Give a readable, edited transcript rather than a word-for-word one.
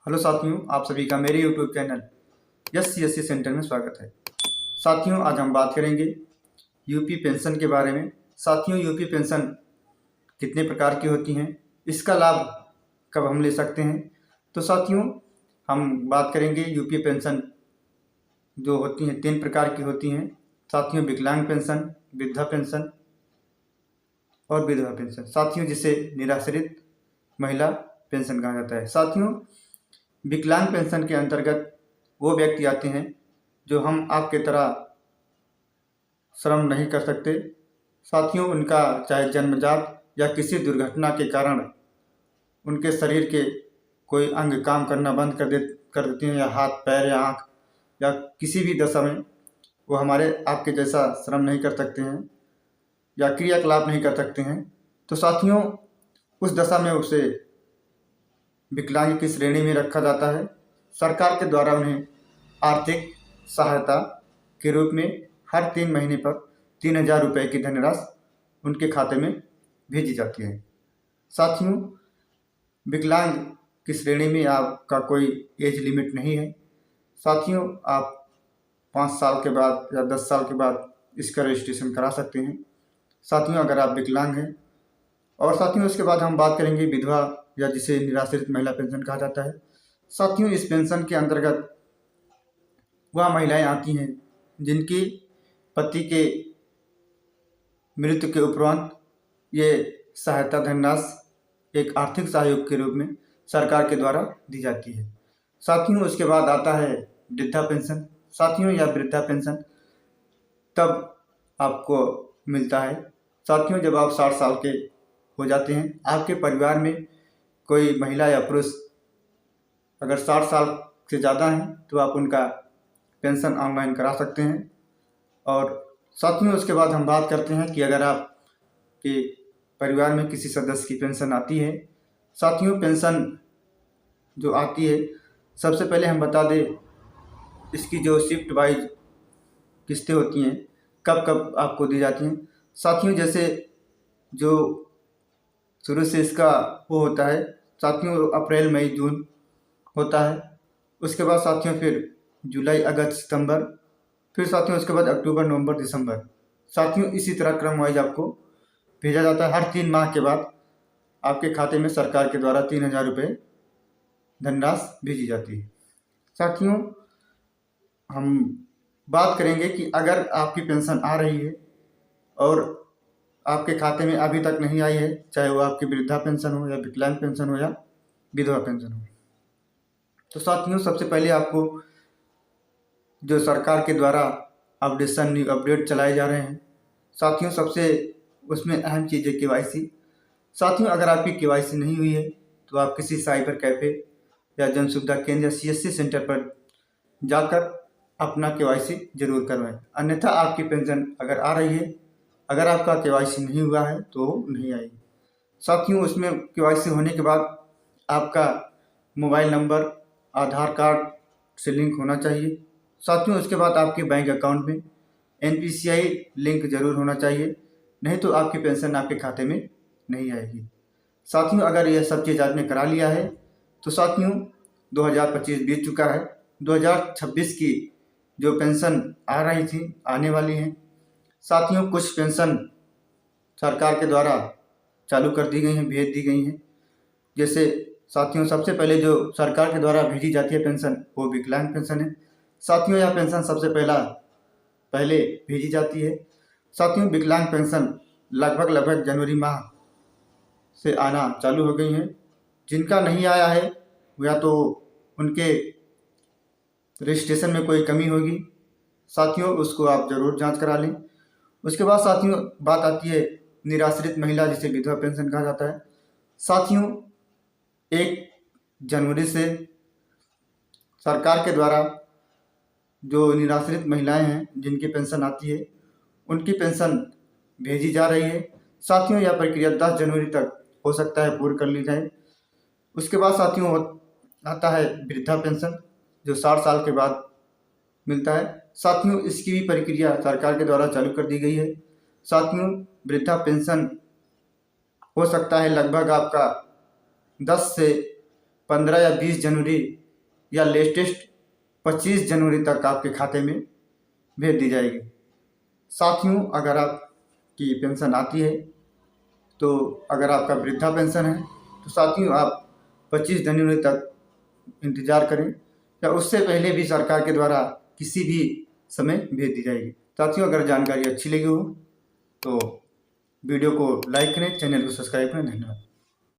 Hello साथियों, आप सभी का मेरे यूट्यूब चैनल यस सेंटर में स्वागत है। साथियों, आज हम बात करेंगे यूपी पेंशन के बारे में। साथियों, यूपी पेंशन कितने प्रकार की होती हैं, इसका लाभ कब हम ले सकते हैं। तो साथियों, हम बात करेंगे यूपी पेंशन जो होती हैं 3 प्रकार की होती हैं। साथियों, विकलांग पेंशन, वृद्धा पेंशन और विधवा पेंशन। साथियों, जिसे निराश्रित महिला पेंशन कहा जाता है। साथियों, विकलांग पेंशन के अंतर्गत वो व्यक्ति आते हैं जो हम आपके तरह श्रम नहीं कर सकते। साथियों, उनका चाहे जन्मजात या किसी दुर्घटना के कारण उनके शरीर के कोई अंग काम करना बंद कर देते हैं, या हाथ पैर या आँख, या किसी भी दशा में वो हमारे आपके जैसा श्रम नहीं कर सकते हैं या क्रियाकलाप नहीं कर सकते हैं। तो साथियों, उस दशा में उसे विकलांग की श्रेणी में रखा जाता है। सरकार के द्वारा उन्हें आर्थिक सहायता के रूप में हर 3 महीने पर 3000 रुपये की धनराशि उनके खाते में भेजी जाती है। साथियों, विकलांग की श्रेणी में आपका कोई एज लिमिट नहीं है। साथियों, आप 5 साल के बाद या 10 साल के बाद इसका रजिस्ट्रेशन करा सकते हैं। साथियों, अगर आप विकलांग हैं। और साथियों, उसके बाद हम बात करेंगे विधवा या जिसे निराश्रित महिला पेंशन कहा जाता है। साथियों, इस पेंशन के अंतर्गत वह महिलाएं आती हैं जिनकी पति के मृत्यु के उपरांत ये सहायता धनराशि एक आर्थिक सहयोग के रूप में सरकार के द्वारा दी जाती है। साथियों, उसके बाद आता है वृद्धा पेंशन। साथियों, यह वृद्धा पेंशन तब आपको मिलता है साथियों जब आप 60 साल के हो जाते हैं। आपके परिवार में कोई महिला या पुरुष अगर 60 साल से ज़्यादा हैं तो आप उनका पेंशन ऑनलाइन करा सकते हैं। और साथियों, उसके बाद हम बात करते हैं कि अगर आपके परिवार में किसी सदस्य की पेंशन आती है। साथियों, पेंशन जो आती है, सबसे पहले हम बता दें इसकी जो शिफ्ट वाइज किस्तें होती हैं, कब कब आपको दी जाती हैं। साथियों, जैसे जो शुरू से इसका वो होता है साथियों, अप्रैल मई जून होता है। उसके बाद साथियों फिर जुलाई अगस्त सितंबर, फिर साथियों उसके बाद अक्टूबर नवंबर दिसंबर। साथियों, इसी तरह क्रम वाइज आपको भेजा जाता है। हर 3 माह के बाद आपके खाते में सरकार के द्वारा 3000 रुपये धनराशि भेजी जाती है। साथियों, हम बात करेंगे कि अगर आपकी पेंशन आ रही है और आपके खाते में अभी तक नहीं आई है, चाहे वो आपकी वृद्धा पेंशन हो या विकलांग पेंशन हो या विधवा पेंशन हो, तो साथियों सबसे पहले आपको जो सरकार के द्वारा अपडेट चलाए जा रहे हैं, साथियों सबसे उसमें अहम चीज़ है KYC। साथियों, अगर आपकी KYC नहीं हुई है तो आप किसी साइबर कैफ़े या जन सुविधा केंद्र या CSC सेंटर पर जाकर अपना KYC जरूर करवाएं, अन्यथा आपकी पेंशन अगर आ रही है, अगर आपका KYC नहीं हुआ है तो नहीं आएगी। साथियों, उसमें KYC होने के बाद आपका मोबाइल नंबर आधार कार्ड से लिंक होना चाहिए। साथियों, उसके बाद आपके बैंक अकाउंट में NPCI लिंक जरूर होना चाहिए, नहीं तो आपकी पेंशन आपके खाते में नहीं आएगी। साथियों, अगर यह सब चीज़ आपने करा लिया है तो साथियों 2025 बीत चुका है। 2026 की जो पेंशन आ रही थी आने वाली हैं। साथियों, कुछ पेंशन सरकार के द्वारा चालू कर दी गई हैं, भेज दी गई हैं। जैसे साथियों सबसे पहले जो सरकार के द्वारा भेजी जाती है पेंशन, वो विकलांग पेंशन है। साथियों, यह पेंशन सबसे पहले भेजी जाती है। साथियों, विकलांग पेंशन लगभग जनवरी माह से आना चालू हो गई हैं। जिनका नहीं आया है या तो उनके रजिस्ट्रेशन में कोई कमी होगी, साथियों उसको आप ज़रूर जांच करा लें। उसके बाद साथियों बात आती है निराश्रित महिला, जिसे विधवा पेंशन कहा जाता है। साथियों, 1 जनवरी से सरकार के द्वारा जो निराश्रित महिलाएं हैं जिनकी पेंशन आती है, उनकी पेंशन भेजी जा रही है। साथियों, यह प्रक्रिया 10 जनवरी तक हो सकता है पूरी कर ली जाए। उसके बाद साथियों आता है वृद्धा पेंशन, जो 60 साल के बाद मिलता है। साथियों, इसकी भी प्रक्रिया सरकार के द्वारा चालू कर दी गई है। साथियों, वृद्धा पेंशन हो सकता है लगभग आपका 10 से 15 या 20 जनवरी या लेटेस्ट 25 जनवरी तक आपके खाते में भेज दी जाएगी। साथियों, अगर आपकी पेंशन आती है तो अगर आपका वृद्धा पेंशन है तो साथियों आप 25 जनवरी तक इंतज़ार करें, या उससे पहले भी सरकार के द्वारा किसी भी समय भेज दी जाएगी। साथियों, अगर जानकारी अच्छी लगी हो तो वीडियो को लाइक करें, चैनल को सब्सक्राइब करें। धन्यवाद।